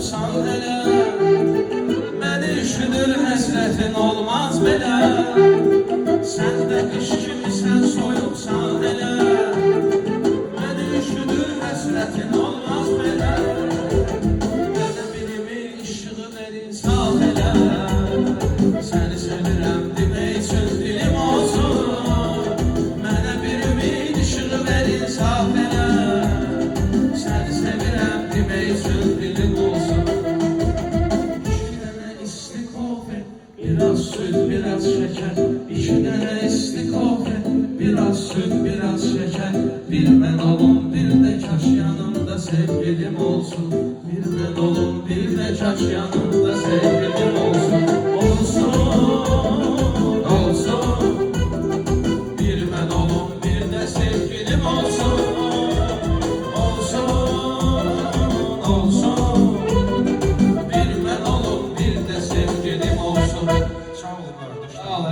olsan hele, məni üşüdür həsrətin olmaz belə. Sən də qış kimisən soyulsan hele, məni üşüdür həsrətin olmaz belə. Mənə birimi işığı verin sal hele, səni sevirəm demək üçün dilim olsun. Mənə birimi işığı verin sal hele, səni sevirəm demək üçün dilim olsun. İki dənə isti kofe, biraz süt, biraz şeker. İki dənə isti kofe, biraz süt, biraz şeker. Bir mən olum, bir də kaş yanımda sevgilim olsun. Bir mən olum, bir də kaş yanımda sevgilim olsun. Olsun, olsun. Bir mən olum, bir də sevgilim olsun. Olsun, olsun. Bir mən olum, bir də sevgilim olsun. Sağ olun kardeş. Sağ olun.